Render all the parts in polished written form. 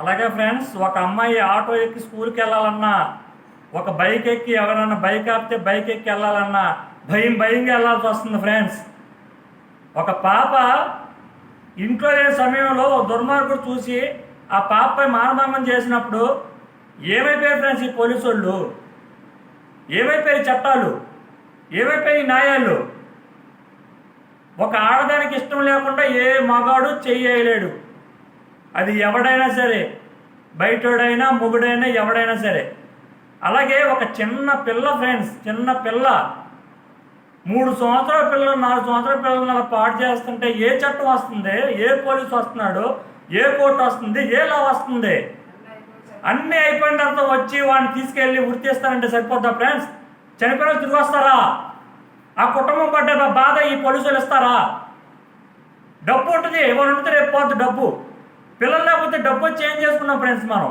అలాగే ఫ్రెండ్స్, ఒక అమ్మాయి ఆటో ఎక్కి స్కూల్కి వెళ్ళాలన్నా, ఒక బైక్ ఎక్కి ఎవరైనా బైక్ ఆపితే బైక్ ఎక్కి వెళ్ళాలన్నా భయంగా వెళ్ళాల్సి వస్తుంది ఫ్రెండ్స్. ఒక పాప ఇంట్లో లేని సమయంలో దుర్మార్గుడు చూసి ఆ పాపపై మానభంగం చేసినప్పుడు ఏమైపోయారు ఫ్రెండ్స్ ఈ పోలీసు వాళ్ళు? ఏమైపోయాయి చట్టాలు? ఏమైపోయాయి న్యాయాలు? ఒక ఆడదానికి ఇష్టం లేకుండా ఏ మగాడు చెయ్యలేడు. అది ఎవడైనా సరే, బయటోడైనా మొగుడైనా ఎవడైనా సరే. అలాగే ఒక చిన్న పిల్ల ఫ్రెండ్స్, చిన్న పిల్ల 3 సంవత్సరాల పిల్లలు 4 సంవత్సరాల పిల్లలను అలా పాడు చేస్తుంటే ఏ చట్టం వస్తుంది? ఏ పోలీసు వస్తున్నాడు? ఏ కోర్టు వస్తుంది? ఏ లా వస్తుంది? అన్నీ అయిపోయిన తర్వాత వచ్చి వాడిని తీసుకెళ్ళి ఉరితీస్తారంటే సరిపోద్దా ఫ్రెండ్స్? చనిపోయిన తిరిగి వస్తారా? ఆ కుటుంబం పడ్డ బాధ ఈ పోలీసులు ఇస్తారా? డబ్బు ఉంటుంది, ఎవరు ఉంటుంది రేపు పోద్దు డబ్బు. పిల్లలు లేకపోతే డబ్బు వచ్చి ఏం చేసుకున్నాం ఫ్రెండ్స్ మనం?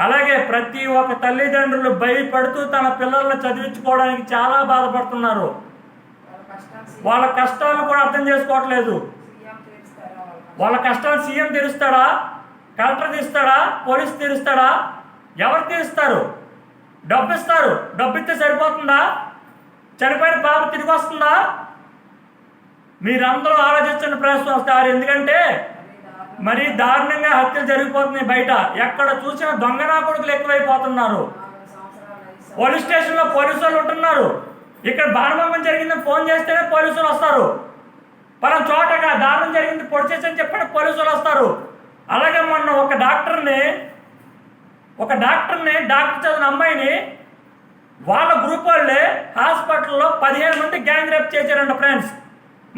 అలాగే ప్రతి ఒక్క తల్లిదండ్రులు భయపడుతూ తన పిల్లల్ని చదివించుకోవడానికి చాలా బాధపడుతున్నారు. వాళ్ళ కష్టాలను కూడా అర్థం చేసుకోవట్లేదు. వాళ్ళ కష్టాలు సీఎం తీరుస్తాడా? కలెక్టర్ తీరుస్తాడా? పోలీసు తీరుస్తాడా? ఎవరు తీరుస్తారు? డబ్బు ఇస్తారు. డబ్బు ఇస్తే సరిపోతుందా? చనిపోయిన పాప తిరిగి వస్తుందా? మీరందరూ ఆలోచించండి ప్రశ్న వస్తారు. ఎందుకంటే మరీ దారుణంగా హత్యలు జరిగిపోతున్నాయి బయట. ఎక్కడ చూసినా దొంగనా కొడుకులు ఎక్కువైపోతున్నారు. పోలీస్ స్టేషన్లో పోలీసు వాళ్ళు ఉంటున్నారు. ఇక్కడ బాణభంగం జరిగిందని ఫోన్ చేస్తేనే పోలీసులు వస్తారు. పలానా చోటగా దారుణం జరిగింది పొడి చేసని చెప్పిన పోలీసులు వస్తారు. అలాగే మొన్న ఒక డాక్టర్ చదివిన అమ్మాయిని వాళ్ళ గ్రూప్ వాళ్ళే హాస్పిటల్లో 15 మంది గ్యాంగ్ రేప్ చేశారంట ఫ్రెండ్స్.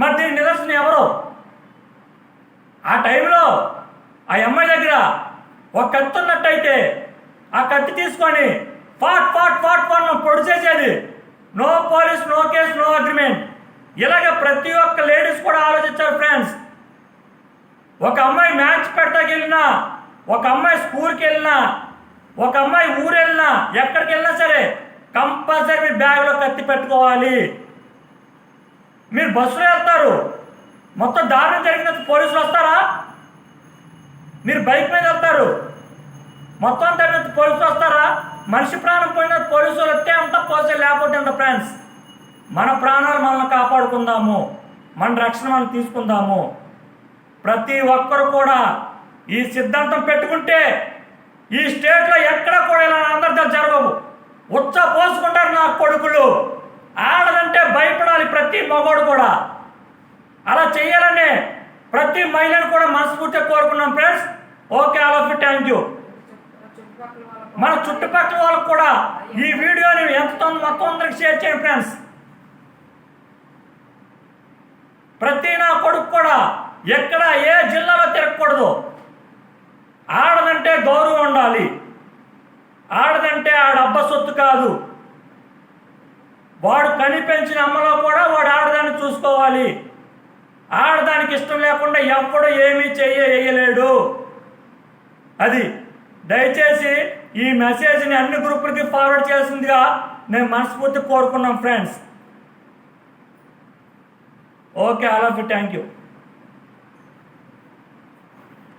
మరి దీని నిదర్శనం ఎవరు? ఆ టైంలో ఆ అమ్మాయి దగ్గర ఒక కత్తి ఉన్నట్టయితే ఆ కత్తి తీసుకొని ఫాట్ పొడి చేసేది. No police, no case, no agreement. ఇలాగే ప్రతి ఒక్క లేడీస్ కూడా ఆలోచించారు ఫ్రెండ్స్. ఒక అమ్మాయి మ్యాచ్ పెడతాకి వెళ్ళినా, ఒక అమ్మాయి స్కూల్కి వెళ్ళినా, ఒక అమ్మాయి ఊరు వెళ్ళినా, ఎక్కడికి వెళ్ళినా సరే కంపల్సరీ మీరు బ్యాగ్లో కత్తి పెట్టుకోవాలి. మీరు బస్సులో వెళ్తారు, మొత్తం దారుణం జరిగినంత పోలీసులు వస్తారా? మీరు బైక్ మీద వెళ్తారు, మొత్తం జరిగినంత పోలీసులు వస్తారా? మనిషి ప్రాణం పోయినంత పోలీసులు వస్తే అంత పోలీసులు లేకపోతే అంత ఫ్రెండ్స్. మన ప్రాణాలు మనల్ని కాపాడుకుందాము, మన రక్షణ మనం తీసుకుందాము. ప్రతి ఒక్కరు కూడా ఈ సిద్ధాంతం పెట్టుకుంటే ఈ స్టేట్లో ఎక్కడ కూడా ఇలా అందరితో జరగవు. ఉచ్చ పోసుకుంటారు నా కొడుకులు. ఆడదంటే భయపడాలి ప్రతి మగోడు కూడా. అలా చేయాలని ప్రతి మహిళను కూడా మనస్ఫూర్తిగా కోరుకున్నాం friends. Okay, all of you, thank you. మన చుట్టుపక్కల వాళ్ళకు కూడా ఈ వీడియోని ఎంత మొత్తం అందరికి షేర్ చేయండి ఫ్రెండ్స్. ప్రతి నా కొడుకు కూడా ఎక్కడ ఏ జిల్లాలో తిరగకూడదు. ఆడదంటే గౌరవం ఉండాలి. ఆడదంటే ఆడబ్బ సొత్తు కాదు. వాడు కనిపెంచిన అమ్మలో కూడా వాడు ఆడదాన్ని చూసుకోవాలి. ఆడదానికి ఇష్టం లేకుండా ఎప్పుడు ఏమీ చేయలేడు. అది దయచేసి ఈ మెసేజ్ని అన్ని గ్రూపులకి ఫార్వర్డ్ చేసిందిగా నేను మనస్ఫూర్తి కోరుకున్నాం friends. Okay, all of you, thank you.